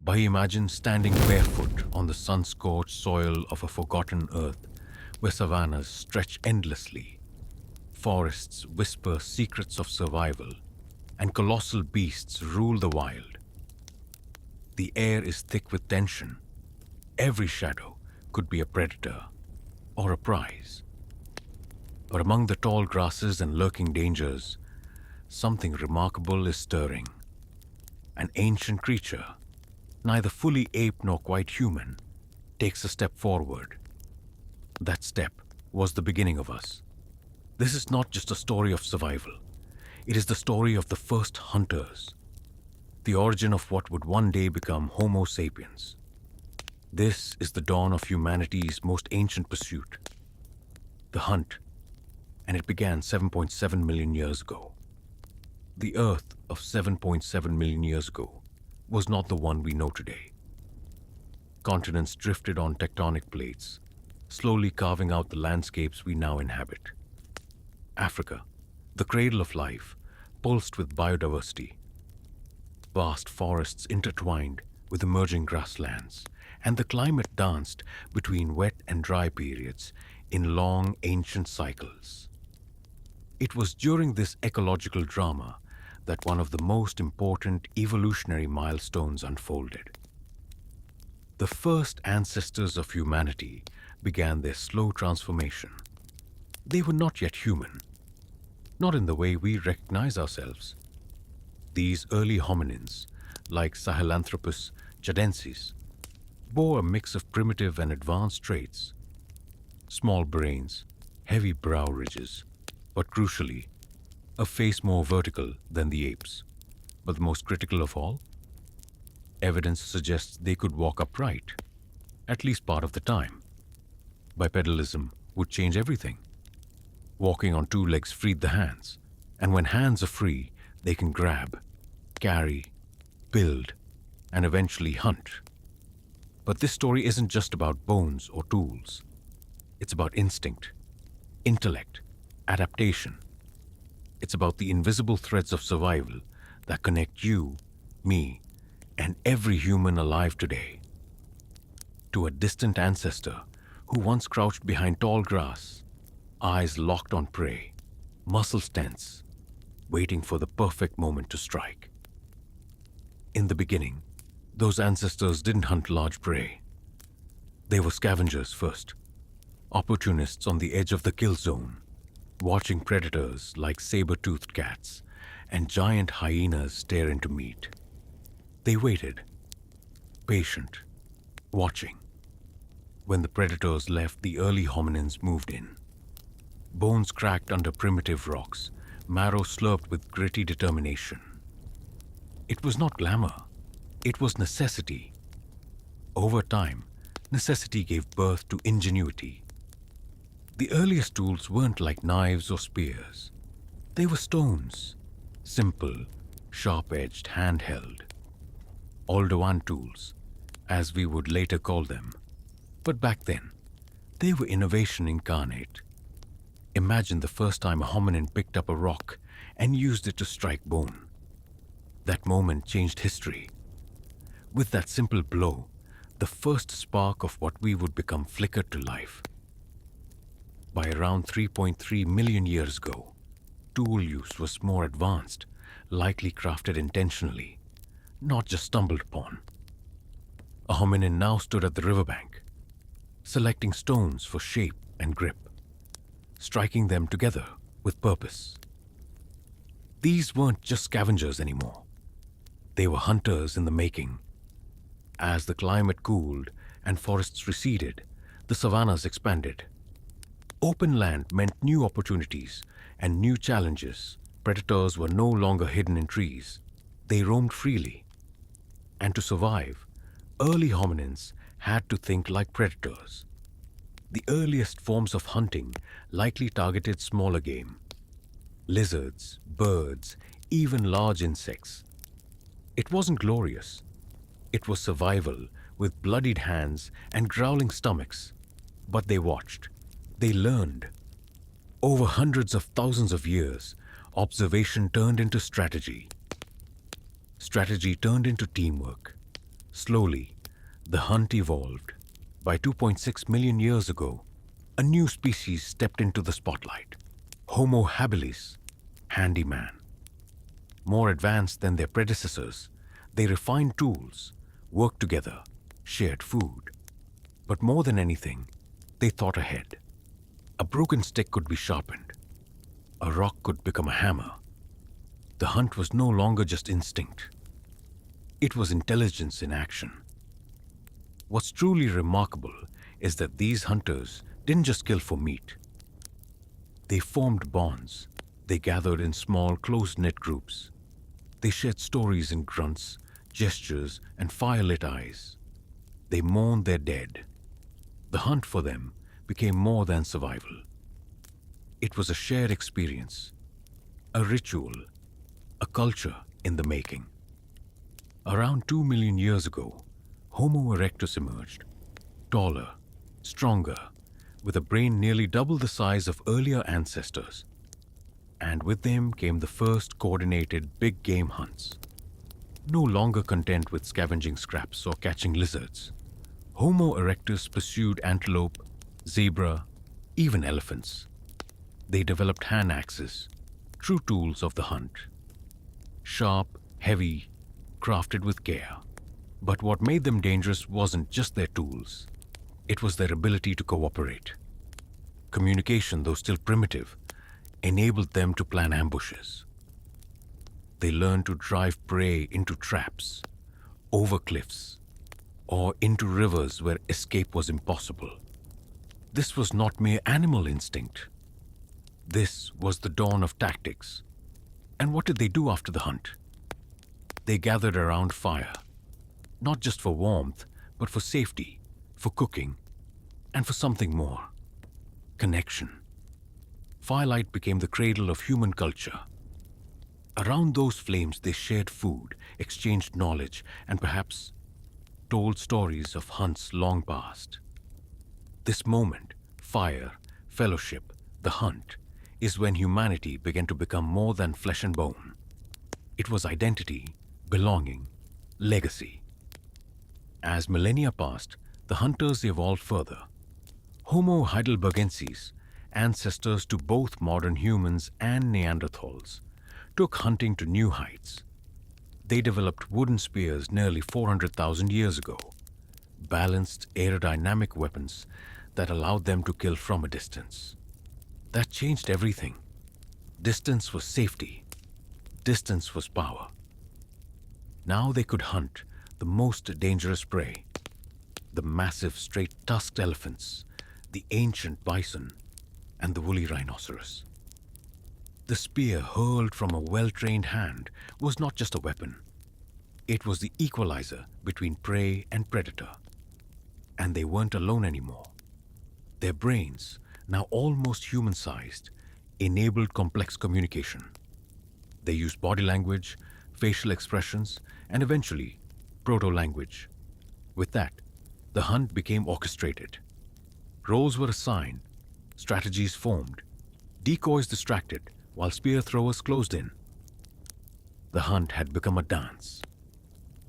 But imagine standing barefoot on the sun-scorched soil of a forgotten earth where savannas stretch endlessly, forests whisper secrets of survival, and colossal beasts rule the wild. The air is thick with tension. Every shadow could be a predator or a prize. But among the tall grasses and lurking dangers, something remarkable is stirring. An ancient creature, neither fully ape nor quite human, takes a step forward. That step was the beginning of us. This is not just a story of survival. It is the story of the first hunters, the origin of what would one day become Homo sapiens. This is the dawn of humanity's most ancient pursuit, the hunt, and it began 7.7 million years ago. The Earth of 7.7 million years ago was not the one we know today. Continents drifted on tectonic plates, slowly carving out the landscapes we now inhabit. Africa, the cradle of life, pulsed with biodiversity. Vast forests intertwined with emerging grasslands, and the climate danced between wet and dry periods in long, ancient cycles. It was during this ecological drama that one of the most important evolutionary milestones unfolded. The first ancestors of humanity began their slow transformation. They were not yet human, not in the way we recognize ourselves. These early hominins, like Sahelanthropus jadensis, bore a mix of primitive and advanced traits. Small brains, heavy brow ridges, but crucially, a face more vertical than the apes. But the most critical of all, evidence suggests they could walk upright, at least part of the time. Bipedalism would change everything. Walking on two legs freed the hands, and when hands are free, they can grab, carry, build, and eventually hunt. But this story isn't just about bones or tools. It's about instinct, intellect, adaptation. It's about the invisible threads of survival that connect you, me, and every human alive today to a distant ancestor who once crouched behind tall grass, eyes locked on prey, muscles tense, waiting for the perfect moment to strike. In the beginning, those ancestors didn't hunt large prey. They were scavengers first, opportunists on the edge of the kill zone, watching predators like saber-toothed cats and giant hyenas stare into meat. They waited, patient, watching. When the predators left, the early hominins moved in. Bones cracked under primitive rocks, marrow slurped with gritty determination. It was not glamour, it was necessity. Over time, necessity gave birth to ingenuity. The earliest tools weren't like knives or spears. They were stones, simple, sharp-edged, handheld. Oldowan tools, as we would later call them. But back then, they were innovation incarnate. Imagine the first time a hominin picked up a rock and used it to strike bone. That moment changed history. With that simple blow, the first spark of what we would become flickered to life. By around 3.3 million years ago, tool use was more advanced, likely crafted intentionally, not just stumbled upon. A hominin now stood at the riverbank, selecting stones for shape and grip, striking them together with purpose. These weren't just scavengers anymore. They were hunters in the making. As the climate cooled and forests receded, the savannas expanded. Open land meant new opportunities and new challenges. Predators were no longer hidden in trees. They roamed freely. And to survive, early hominins had to think like predators. The earliest forms of hunting likely targeted smaller game. Lizards, birds, even large insects. It wasn't glorious. It was survival with bloodied hands and growling stomachs. But they watched. They learned. Over hundreds of thousands of years, observation turned into strategy. Strategy turned into teamwork. Slowly, the hunt evolved. By 2.6 million years ago, a new species stepped into the spotlight: Homo habilis, handyman. More advanced than their predecessors, they refined tools, worked together, shared food. But more than anything, they thought ahead. A broken stick could be sharpened. A rock could become a hammer. The hunt was no longer just instinct. It was intelligence in action. What's truly remarkable is that these hunters didn't just kill for meat. They formed bonds. They gathered in small, close-knit groups. They shared stories in grunts, gestures, and fire-lit eyes. They mourned their dead. The hunt for them became more than survival. It was a shared experience, a ritual, a culture in the making. Around 2 million years ago, Homo erectus emerged, taller, stronger, with a brain nearly double the size of earlier ancestors. And with them came the first coordinated big game hunts. No longer content with scavenging scraps or catching lizards, Homo erectus pursued antelope, zebra, even elephants. They developed hand axes, true tools of the hunt. Sharp, heavy, crafted with care. But what made them dangerous wasn't just their tools. It was their ability to cooperate. Communication, though still primitive, enabled them to plan ambushes. They learned to drive prey into traps, over cliffs, or into rivers where escape was impossible. This was not mere animal instinct. This was the dawn of tactics. And what did they do after the hunt? They gathered around fire, not just for warmth, but for safety, for cooking, and for something more: connection. Firelight became the cradle of human culture. Around those flames, they shared food, exchanged knowledge, and perhaps told stories of hunts long past. This moment, fire, fellowship, the hunt, is when humanity began to become more than flesh and bone. It was identity, belonging, legacy. As millennia passed, the hunters evolved further. Homo heidelbergensis, ancestors to both modern humans and Neanderthals, took hunting to new heights. They developed wooden spears nearly 400,000 years ago, balanced aerodynamic weapons that allowed them to kill from a distance. That changed everything. Distance was safety. Distance was power. Now they could hunt the most dangerous prey: the massive straight-tusked elephants, the ancient bison, and the woolly rhinoceros. The spear hurled from a well-trained hand was not just a weapon. It was the equalizer between prey and predator. And they weren't alone anymore. Their brains, now almost human-sized, enabled complex communication. They used body language, facial expressions, and eventually, proto-language. With that, the hunt became orchestrated. Roles were assigned, strategies formed, decoys distracted, while spear throwers closed in. The hunt had become a dance.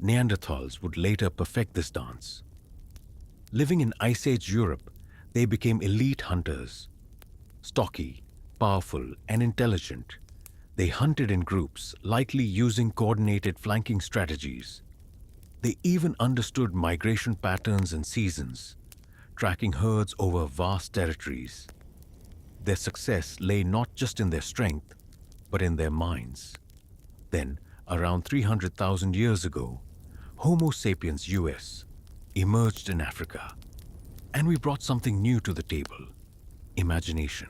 Neanderthals would later perfect this dance. Living in Ice Age Europe, they became elite hunters. Stocky, powerful, and intelligent, they hunted in groups, likely using coordinated flanking strategies. They even understood migration patterns and seasons, tracking herds over vast territories. Their success lay not just in their strength, but in their minds. Then, around 300,000 years ago, Homo sapiens US emerged in Africa. And we brought something new to the table: imagination.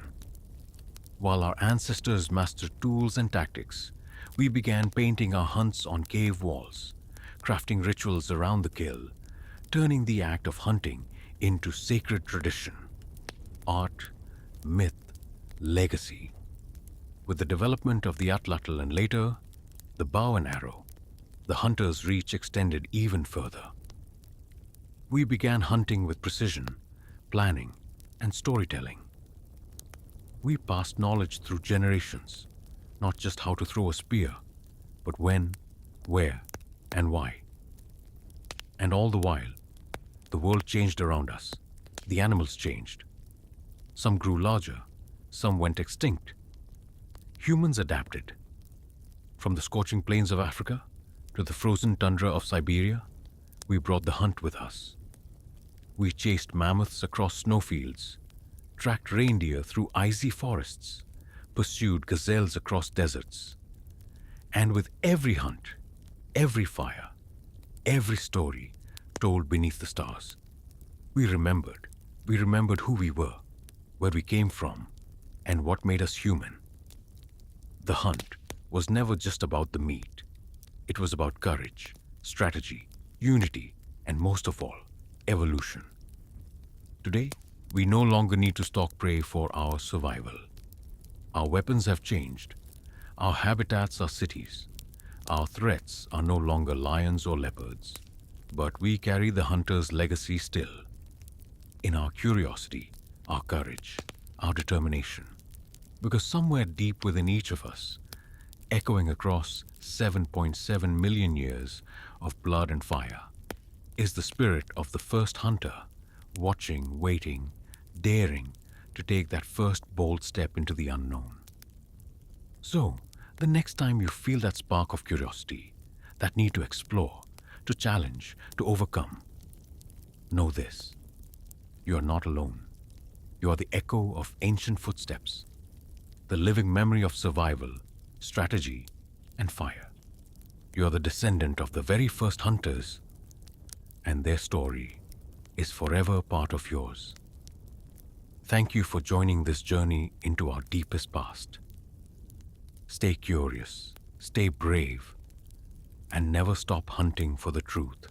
While our ancestors mastered tools and tactics, we began painting our hunts on cave walls, crafting rituals around the kill, turning the act of hunting into sacred tradition, art, myth, legacy. With the development of the atlatl and later, the bow and arrow, the hunter's reach extended even further. We began hunting with precision, planning, and storytelling. We passed knowledge through generations, not just how to throw a spear, but when, where, and why. And all the while, the world changed around us. The animals changed. Some grew larger, some went extinct. Humans adapted. From the scorching plains of Africa to the frozen tundra of Siberia, we brought the hunt with us. We chased mammoths across snowfields, tracked reindeer through icy forests, pursued gazelles across deserts. And with every hunt, every fire, every story told beneath the stars, we remembered. We remembered who we were, where we came from, and what made us human. The hunt was never just about the meat. It was about courage, strategy, unity, and most of all, evolution. Today, we no longer need to stalk prey for our survival. Our weapons have changed. Our habitats are cities. Our threats are no longer lions or leopards. But we carry the hunter's legacy still. In our curiosity, our courage, our determination. Because somewhere deep within each of us, echoing across 7.7 million years of blood and fire, is the spirit of the first hunter, watching, waiting, daring to take that first bold step into the unknown. So, the next time you feel that spark of curiosity, that need to explore, to challenge, to overcome, know this: you are not alone. You are the echo of ancient footsteps, the living memory of survival, strategy, and fire. You are the descendant of the very first hunters, and their story is forever part of yours. Thank you for joining this journey into our deepest past. Stay curious, stay brave, and never stop hunting for the truth.